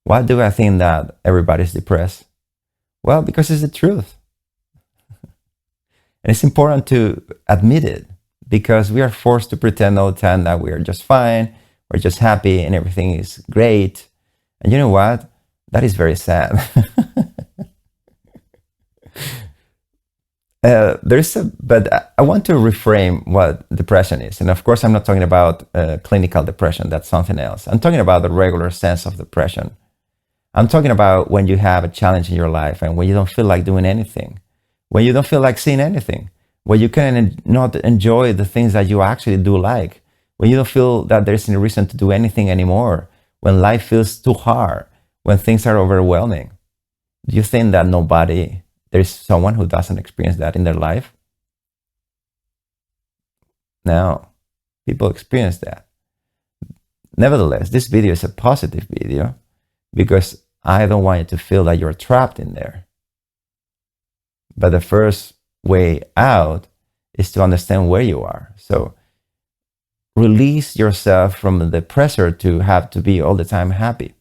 Why do I think that everybody's depressed? Well, because it's the truth. And it's important to admit it because we are forced to pretend all the time that we are just fine, we're just happy, and everything is great. And you know what? That is very sad. But I want to reframe what depression is. And of course, I'm not talking about clinical depression. That's something else. I'm talking about the regular sense of depression. I'm talking about when you have a challenge in your life and when you don't feel like doing anything, when you don't feel like seeing anything, when you can not enjoy the things that you actually do like, when you don't feel that there's any reason to do anything anymore, when life feels too hard, when things are overwhelming. Do you think that there's someone who doesn't experience that in their life? No, people experience that. Nevertheless, this video is a positive video because I don't want you to feel that you're trapped in there. But the first way out is to understand where you are. So release yourself from the pressure to have to be all the time happy.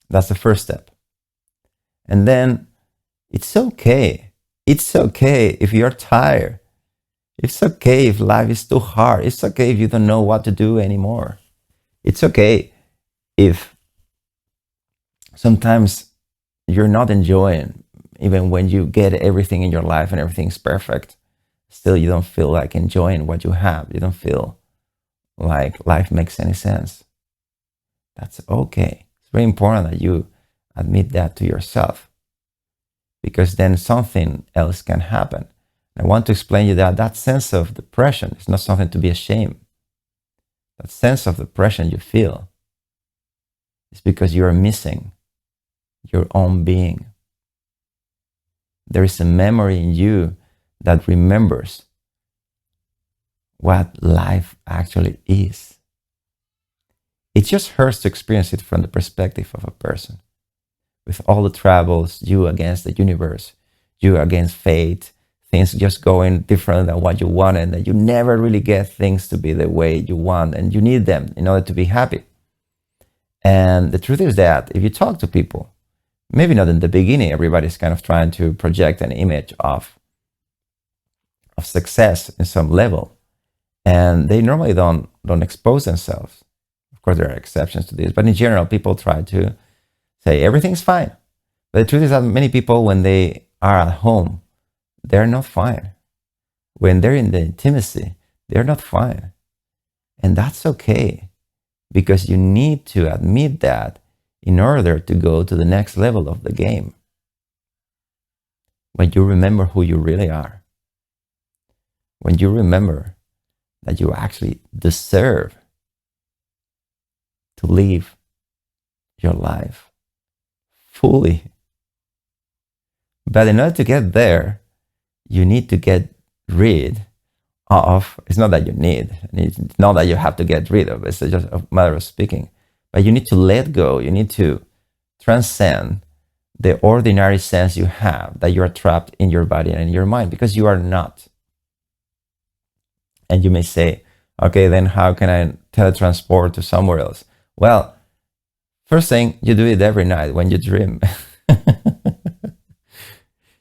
That's the first step. And then it's okay. It's okay if you're tired. It's okay if life is too hard. It's okay if you don't know what to do anymore. It's okay if sometimes you're not enjoying, even when you get everything in your life and everything's perfect, still you don't feel like enjoying what you have. You don't feel like life makes any sense. That's okay. It's very important that you admit that to yourself, because then something else can happen. I want to explain to you that that sense of depression is not something to be ashamed. That sense of depression you feel is because you are missing your own being. There is a memory in you that remembers what life actually is. It just hurts to experience it from the perspective of a person. With all the troubles, you against the universe, you against fate, things just going different than what you wanted, and you never really get things to be the way you want, and you need them in order to be happy. And the truth is that if you talk to people, maybe not in the beginning, everybody's kind of trying to project an image of success in some level, and they normally don't expose themselves. Of course, there are exceptions to this, but in general, people try to say everything's fine. But the truth is that many people, when they are at home, they're not fine. When they're in the intimacy, they're not fine. And that's okay, because you need to admit that in order to go to the next level of the game. When you remember who you really are, when you remember that you actually deserve to live your life fully. But in order to get there, you need to get rid of, it's not that you need, it's not that you have to get rid of, it's just a matter of speaking, but you need to let go, you need to transcend the ordinary sense you have that you are trapped in your body and in your mind, because you are not. And you may say, okay, then how can I teletransport to somewhere else? Well, first thing, you do it every night when you dream.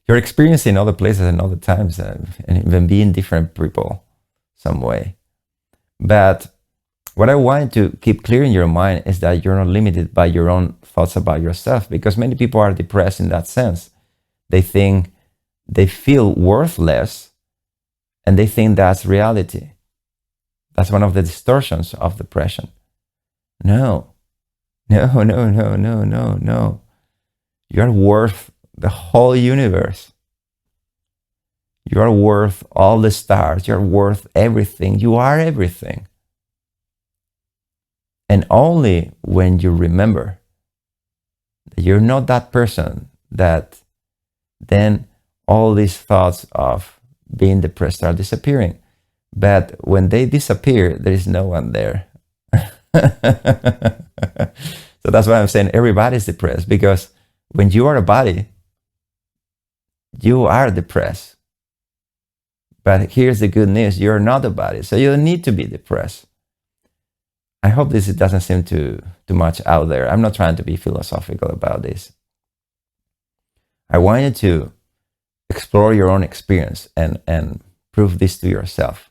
You're experiencing other places and other times, and even being different people some way. But what I want to keep clear in your mind is that you're not limited by your own thoughts about yourself, because many people are depressed in that sense. They think they feel worthless, and they think that's reality. That's one of the distortions of depression. No. You're worth the whole universe. You're worth all the stars. You're worth everything. You are everything. And only when you remember that you're not that person, that then all these thoughts of being depressed start disappearing. But when they disappear, there is no one there. So that's why I'm saying everybody's depressed, because when you are a body, you are depressed. But here's the good news, you're not a body, so you don't need to be depressed. I hope this doesn't seem too much out there. I'm not trying to be philosophical about this. I want you to explore your own experience and prove this to yourself,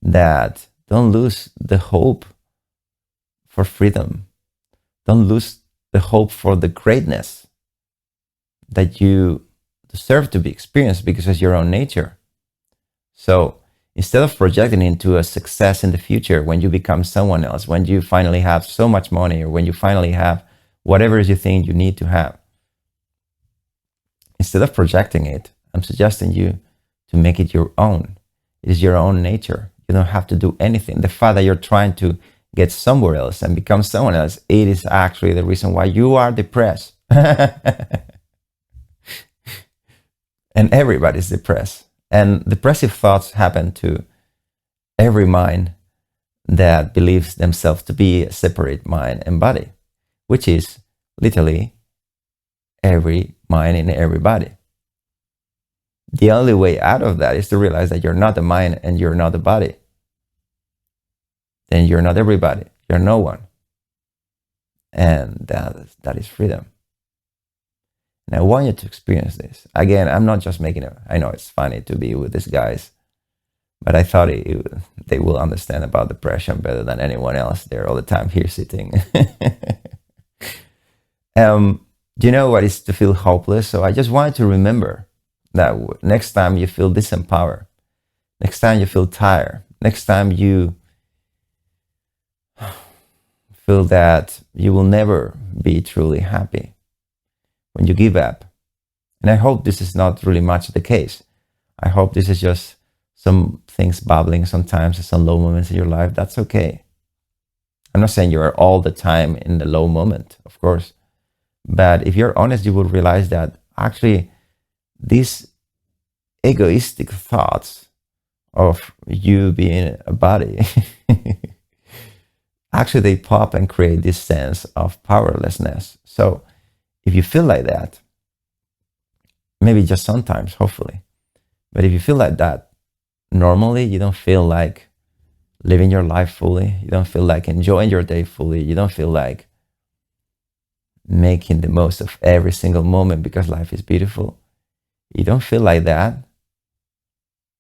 that don't lose the hope for freedom. Don't lose the hope for the greatness that you deserve to be experienced because of your own nature. So instead of projecting into a success in the future when you become someone else, when you finally have so much money, or when you finally have whatever you think you need to have, instead of projecting it, I'm suggesting you to make it your own. It is your own nature. You don't have to do anything. The fact that you're trying to get somewhere else and become someone else, it is actually the reason why you are depressed. And everybody's depressed. And depressive thoughts happen to every mind that believes themselves to be a separate mind and body, which is literally every mind in every body. The only way out of that is to realize that you're not the mind and you're not the body. Then you're not everybody. You're no one. And that is freedom. And I want you to experience this. Again, I'm not just making it. I know it's funny to be with these guys, but I thought they will understand about depression better than anyone else. They're all the time here sitting. Do you know what is to feel hopeless? So I just want you to remember that next time you feel disempowered, next time you feel tired, next time you feel that you will never be truly happy, when you give up. And I hope this is not really much the case. I hope this is just some things bubbling sometimes, some low moments in your life. That's okay. I'm not saying you are all the time in the low moment, of course. But if you're honest, you will realize that actually these egoistic thoughts of you being a body, actually they pop and create this sense of powerlessness. So if you feel like that, maybe just sometimes, hopefully, but if you feel like that, normally you don't feel like living your life fully, you don't feel like enjoying your day fully, you don't feel like making the most of every single moment because life is beautiful, you don't feel like that,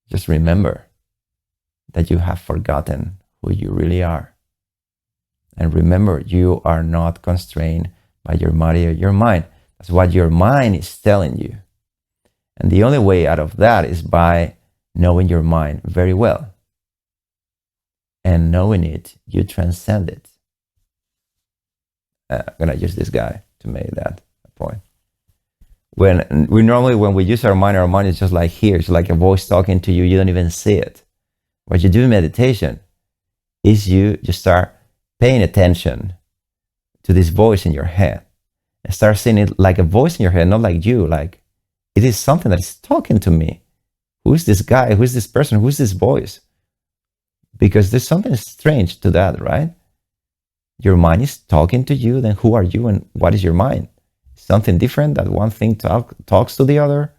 just remember that you have forgotten who you really are. And remember, you are not constrained by your body or your mind. That's what your mind is telling you. And the only way out of that is by knowing your mind very well. And knowing it, you transcend it. I'm going to use this guy to make that point. When we use our mind is just like here. It's like a voice talking to you. You don't even see it. What you do in meditation is you just start paying attention to this voice in your head and start seeing it like a voice in your head, not like you. Like it is something that is talking to me. Who's this guy? Who's this person? Who's this voice? Because there's something strange to that, right? Your mind is talking to you, then who are you and what is your mind? Something different, that one thing talks to the other.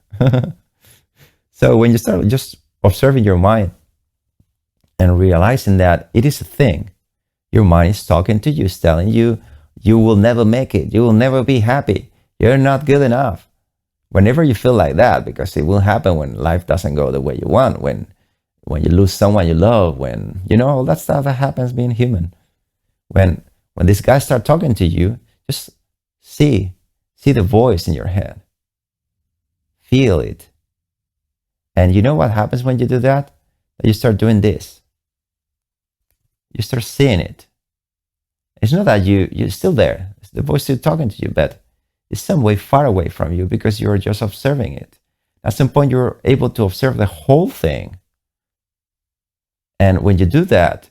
So when you start just observing your mind and realizing that it is a thing, your mind is talking to you, is telling you, you will never make it, you will never be happy, you're not good enough. Whenever you feel like that, because it will happen when life doesn't go the way you want, when you lose someone you love, when, all that stuff that happens being human. When this guy starts talking to you, just see the voice in your head. Feel it. And you know what happens when you do that? You start doing this. You start seeing it. It's not that you're still there. The voice still talking to you, but it's some way far away from you because you're just observing it. At some point, you're able to observe the whole thing. And when you do that,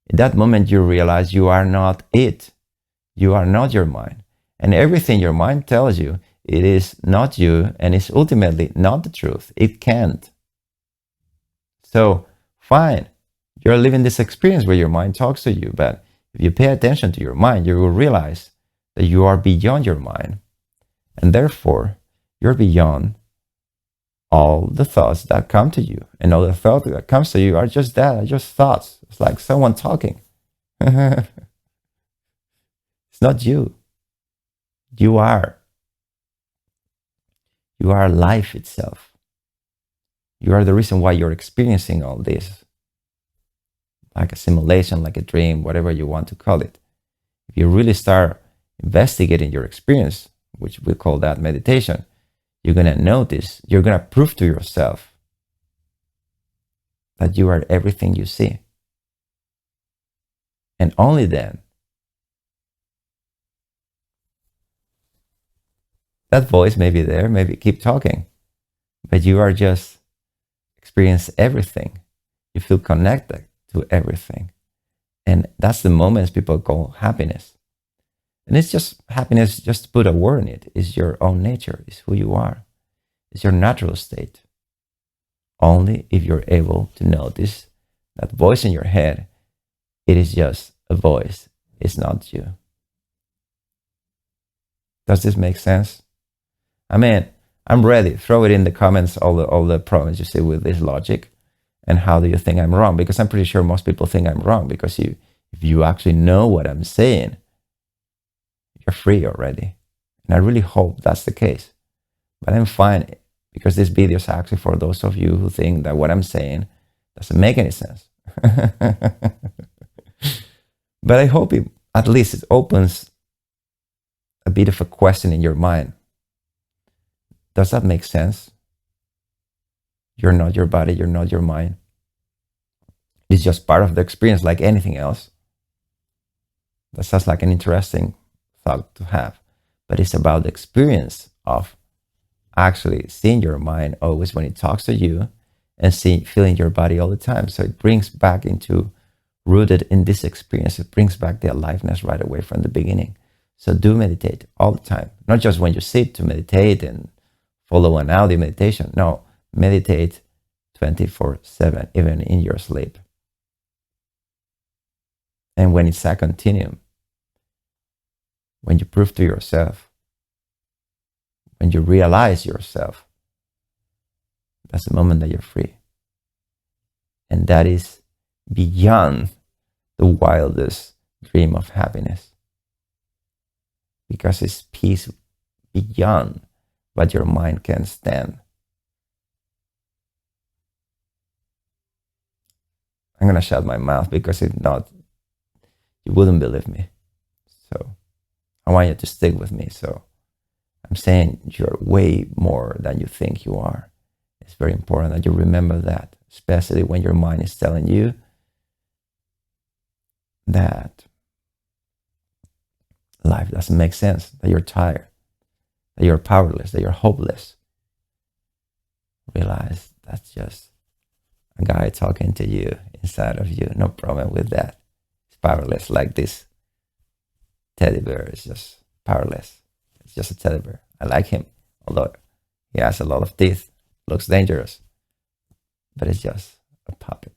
in that moment, you realize you are not it. You are not your mind. And everything your mind tells you, it is not you and it's ultimately not the truth. It can't. So, fine. You're living this experience where your mind talks to you. But if you pay attention to your mind, you will realize that you are beyond your mind. And therefore, you're beyond all the thoughts that come to you. And all the thoughts that comes to you are just that, are just thoughts. It's like someone talking. It's not you. You are. You are life itself. You are the reason why you're experiencing all this, like a simulation, like a dream, whatever you want to call it. If you really start investigating your experience, which we call that meditation, you're going to notice, you're going to prove to yourself that you are everything you see. And only then, that voice may be there, maybe keep talking, but you are just experience everything. You feel connected to everything. And that's the moments people call happiness. And it's just happiness, just to put a word in it, is your own nature, is who you are. It's your natural state. Only if you're able to notice that voice in your head, it is just a voice. It's not you. Does this make sense? I mean, I'm ready. Throw it in the comments, all the problems you see with this logic. And how do you think I'm wrong? Because I'm pretty sure most people think I'm wrong, because if you actually know what I'm saying, you're free already. And I really hope that's the case. But I'm fine, because this video is actually for those of you who think that what I'm saying doesn't make any sense. But I hope at least it opens a bit of a question in your mind. Does that make sense? You're not your body, you're not your mind. It's just part of the experience like anything else. That sounds like an interesting thought to have. But it's about the experience of actually seeing your mind always when it talks to you, and feeling your body all the time. So it brings back into, rooted in this experience, it brings back the aliveness right away from the beginning. So do meditate all the time. Not just when you sit to meditate and follow an audio meditation. No, meditate 24/7, even in your sleep. And when it's a continuum, when you prove to yourself, when you realize yourself, that's the moment that you're free. And that is beyond the wildest dream of happiness, because it's peace beyond what your mind can stand. I'm going to shut my mouth, because if not, you wouldn't believe me. So I want you to stick with me. So I'm saying you're way more than you think you are. It's very important that you remember that, especially when your mind is telling you that life doesn't make sense, that you're tired, that you're powerless, that you're hopeless. Realize that's just a guy talking to you inside of you. No problem with that. It's powerless, like this teddy bear is just powerless. It's just a teddy bear. I like him, although he has a lot of teeth, looks dangerous, but it's just a puppet.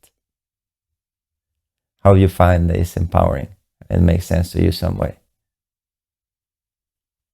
How you find this empowering? It makes sense to you some way.